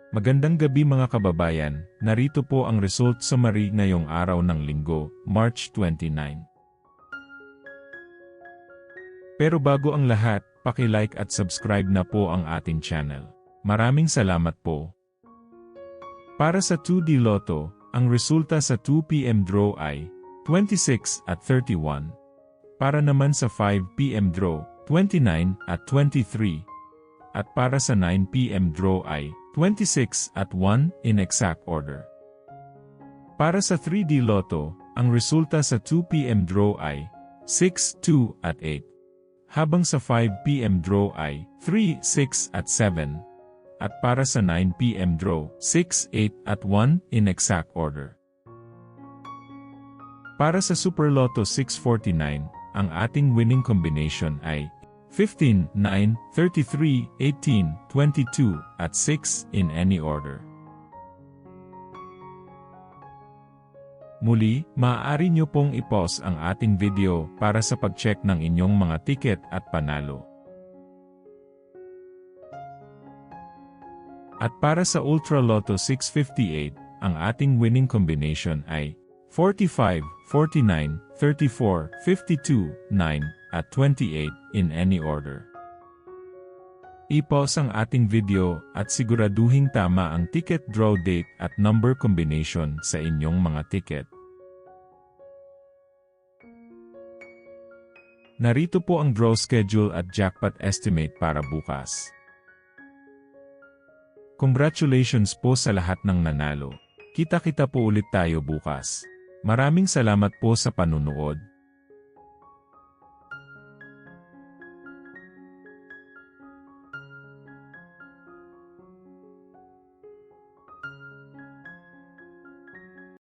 Magandang gabi mga kababayan, narito po ang result summary ngayong araw ng Linggo, March 29. Pero bago ang lahat, paki-like at subscribe na po ang ating channel. Maraming salamat po. Para sa 2D Lotto, ang resulta sa 2 PM draw ay 26 at 31. Para naman sa 5 PM draw, 29 at 23. At para sa 9 PM draw ay 26 at 1 in exact order. Para sa 3D Lotto, ang resulta sa 2 PM draw ay 6, 2 at 8. Habang sa 5 PM draw ay 3, 6 at 7. At para sa 9 PM draw, 6, 8 at 1 in exact order. Para sa Super Lotto 649, ang ating winning combination ay 15, 9, 33, 18, 22, at 6 in any order. Muli, maaari nyo pong i-pause ang ating video para sa pag-check ng inyong mga ticket at panalo. At para sa Ultra Lotto 658, ang ating winning combination ay 45, 49, 34, 52, 9, at 28 in any order. I-pause ang ating video at siguraduhing tama ang ticket draw date at number combination sa inyong mga ticket. Narito po ang draw schedule at jackpot estimate para bukas. Congratulations po sa lahat ng nanalo. Kita-kita po ulit tayo bukas. Maraming salamat po sa panunood.